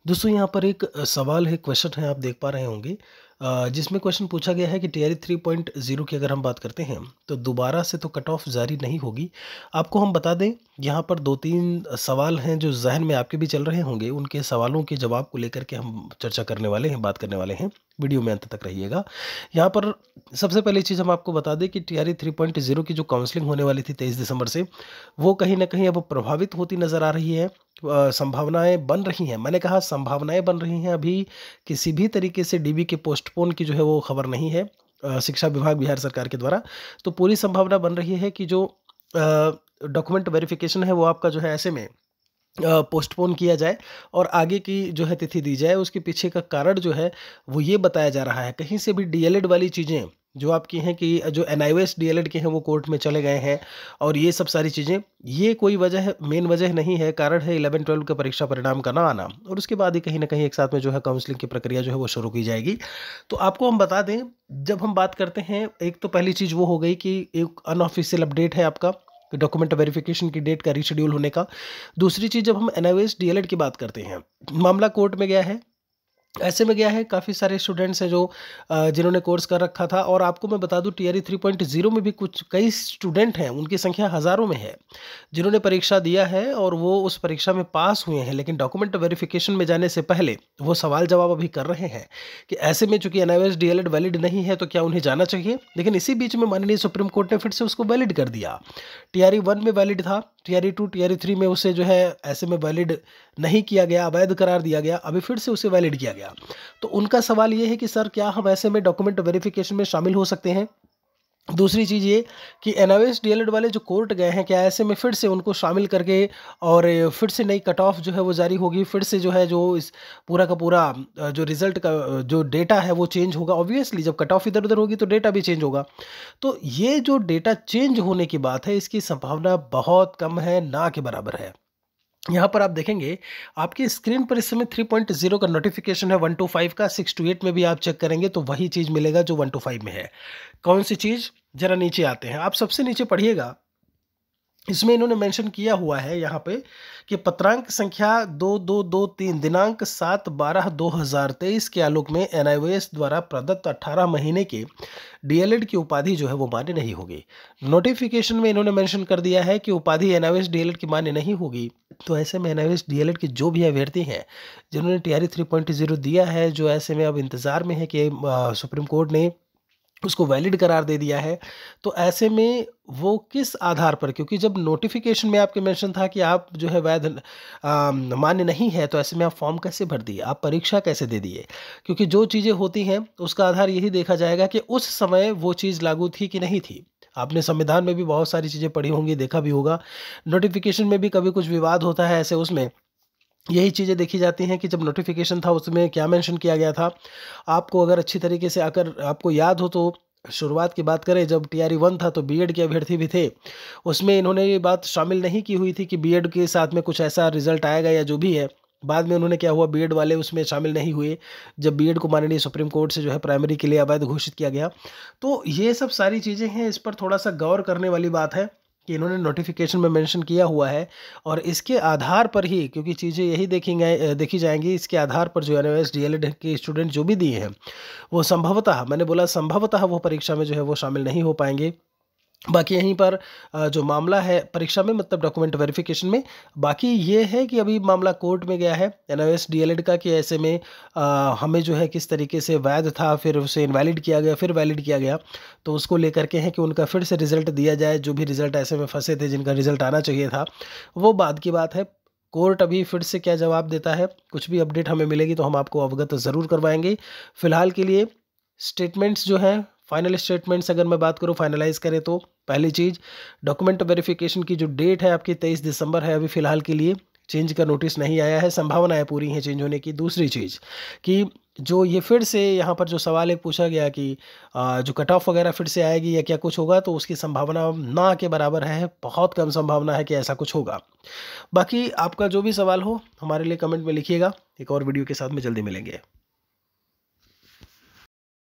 दोस्तों यहाँ पर एक सवाल है, क्वेश्चन है, आप देख पा रहे होंगे जिसमें क्वेश्चन पूछा गया है कि टीआरई 3.0 की अगर हम बात करते हैं तो दोबारा से तो कट ऑफ जारी नहीं होगी। आपको हम बता दें, यहाँ पर 2-3 सवाल हैं जो जहन में आपके भी चल रहे होंगे। उनके सवालों के जवाब को लेकर के हम चर्चा करने वाले हैं, बात करने वाले हैं। वीडियो में अंत तक रहिएगा। यहाँ पर सबसे पहली चीज़ हम आपको बता दें कि टीआरई 3.0 की जो काउंसलिंग होने वाली थी 23 दिसंबर से, वो कहीं ना कहीं अब प्रभावित होती नज़र आ रही है। संभावनाएं बन रही हैं, मैंने कहा संभावनाएं बन रही हैं। अभी किसी भी तरीके से डीबी के पोस्टपोन की जो है वो खबर नहीं है शिक्षा विभाग बिहार सरकार के द्वारा। तो पूरी संभावना बन रही है कि जो डॉक्यूमेंट वेरिफिकेशन है वो आपका जो है ऐसे में पोस्टपोन किया जाए और आगे की जो है तिथि दी जाए। उसके पीछे का कारण जो है वो ये बताया जा रहा है, कहीं से भी डीएलएड वाली चीज़ें जो आपकी हैं कि जो एनआईओएस डीएलएड के हैं वो कोर्ट में चले गए हैं और ये सब सारी चीज़ें, ये कोई वजह मेन वजह नहीं है। कारण है 11-12 के परीक्षा परिणाम का ना आना और उसके बाद ही कहीं ना कहीं एक साथ में जो है काउंसलिंग की प्रक्रिया जो है वो शुरू की जाएगी। तो आपको हम बता दें, जब हम बात करते हैं, एक तो पहली चीज़ वो हो गई कि एक अनऑफिशियल अपडेट है आपका डॉक्यूमेंट वेरिफिकेशन की डेट का रीशेड्यूल होने का। दूसरी चीज़, जब हम एनआईओएस डीएलएड की बात करते हैं, मामला कोर्ट में गया है। ऐसे में गया है, काफ़ी सारे स्टूडेंट्स हैं जो जिन्होंने कोर्स कर रखा था। और आपको मैं बता दूं टीआरई 3.0 में भी कुछ कई स्टूडेंट हैं, उनकी संख्या हज़ारों में है, जिन्होंने परीक्षा दिया है और वो उस परीक्षा में पास हुए हैं, लेकिन डॉक्यूमेंट वेरिफिकेशन में जाने से पहले वो सवाल जवाब अभी कर रहे हैं कि ऐसे में चूंकि एनआईओएस डीएलएड वैलिड नहीं है तो क्या उन्हें जाना चाहिए। लेकिन इसी बीच में माननीय सुप्रीम कोर्ट ने फिर से उसको वैलिड कर दिया। टीआरई 1 में वैलिड था, टीआरई 2, टीआरई 3 में उसे जो है ऐसे में वैलिड नहीं किया गया, अवैध करार दिया गया, अभी फिर से उसे वैलिड किया गया। तो उनका सवाल ये है कि सर क्या हम ऐसे में डॉक्यूमेंट वेरिफिकेशन में शामिल हो सकते हैं। दूसरी चीज़ ये कि एनआईओएस डीएलएड वाले जो कोर्ट गए हैं, क्या ऐसे में फिर से उनको शामिल करके और फिर से नई कट ऑफ जो है वो जारी होगी, फिर से जो है जो इस पूरा का पूरा जो रिजल्ट का जो डेटा है वो चेंज होगा। ऑब्वियसली जब कट ऑफ इधर उधर होगी तो डेटा भी चेंज होगा। तो ये जो डेटा चेंज होने की बात है, इसकी संभावना बहुत कम है, ना के बराबर है। यहाँ पर आप देखेंगे, आपकी स्क्रीन पर इस समय 3.0 का नोटिफिकेशन है 1 to 5 का। 6 to 8 में भी आप चेक करेंगे तो वही चीज़ मिलेगा जो 1 to 5 में है। कौन सी चीज़, जरा नीचे आते हैं, आप सबसे नीचे पढ़िएगा। इसमें इन्होंने मेंशन किया हुआ है यहाँ पे कि पत्रांक संख्या 2223 दिनांक 7/12/2023 के आलोक में एनआईओएस द्वारा प्रदत्त 18 महीने के डीएलएड की उपाधि जो है वो मान्य नहीं होगी। नोटिफिकेशन में इन्होंने मेंशन कर दिया है कि उपाधि एनआईओएस डीएलएड की मान्य नहीं होगी। तो ऐसे में एनआईओएस डीएलएड के जो भी अभ्यर्थी हैं जिन्होंने टीआरई 3.0 दिया है, जो ऐसे में अब इंतज़ार में है कि सुप्रीम कोर्ट ने उसको वैलिड करार दे दिया है, तो ऐसे में वो किस आधार पर, क्योंकि जब नोटिफिकेशन में आपके मेंशन था कि आप जो है वैध मान्य नहीं है, तो ऐसे में आप फॉर्म कैसे भर दिए, आप परीक्षा कैसे दे दिए। क्योंकि जो चीज़ें होती हैं उसका आधार यही देखा जाएगा कि उस समय वो चीज़ लागू थी कि नहीं थी। आपने संविधान में भी बहुत सारी चीज़ें पढ़ी होंगी, देखा भी होगा। नोटिफिकेशन में भी कभी कुछ विवाद होता है, ऐसे उसमें यही चीज़ें देखी जाती हैं कि जब नोटिफिकेशन था उसमें क्या मेंशन किया गया था। आपको अगर अच्छी तरीके से अगर आपको याद हो तो शुरुआत की बात करें, जब टीआरई 1 था तो बीएड के अभ्यर्थी भी थे, उसमें इन्होंने ये बात शामिल नहीं की हुई थी कि बीएड के साथ में कुछ ऐसा रिजल्ट आएगा या जो भी है। बाद में उन्होंने क्या हुआ, बीएड वाले उसमें शामिल नहीं हुए जब बीएड को माननीय सुप्रीम कोर्ट से जो है प्राइमरी के लिए अवैध घोषित किया गया। तो ये सब सारी चीज़ें हैं, इस पर थोड़ा सा गौर करने वाली बात है कि इन्होंने नोटिफिकेशन में मेंशन किया हुआ है और इसके आधार पर ही, क्योंकि चीज़ें यही देखी जाएंगी, इसके आधार पर जो एनआईओएस डीएलएड के स्टूडेंट जो भी दिए हैं वो संभवतः, मैंने बोला संभवतः, वो परीक्षा में जो है वो शामिल नहीं हो पाएंगे। बाकी यहीं पर जो मामला है परीक्षा में, मतलब डॉक्यूमेंट वेरिफिकेशन में, बाकी ये है कि अभी मामला कोर्ट में गया है एनआईओएस डीएलएड का कि ऐसे में हमें जो है किस तरीके से वैध था, फिर उसे इनवैलिड किया गया, फिर वैलिड किया गया। तो उसको लेकर के है कि उनका फिर से रिजल्ट दिया जाए, जो भी रिजल्ट ऐसे में फंसे थे जिनका रिजल्ट आना चाहिए था, वो बाद की बात है। कोर्ट अभी फिर से क्या जवाब देता है, कुछ भी अपडेट हमें मिलेगी तो हम आपको अवगत ज़रूर करवाएंगे। फिलहाल के लिए स्टेटमेंट्स जो हैं, फाइनल स्टेटमेंट्स अगर मैं बात करूं, फाइनलाइज करें तो पहली चीज़, डॉक्यूमेंट वेरिफिकेशन की जो डेट है आपकी 23 दिसंबर है, अभी फ़िलहाल के लिए चेंज का नोटिस नहीं आया है, संभावनाएं पूरी हैं चेंज होने की। दूसरी चीज़ कि जो ये फिर से यहाँ पर जो सवाल एक पूछा गया कि जो कट ऑफ वगैरह फिर से आएगी या क्या कुछ होगा, तो उसकी संभावना ना के बराबर है, बहुत कम संभावना है कि ऐसा कुछ होगा। बाकी आपका जो भी सवाल हो हमारे लिए कमेंट में लिखिएगा। एक और वीडियो के साथ में जल्दी मिलेंगे।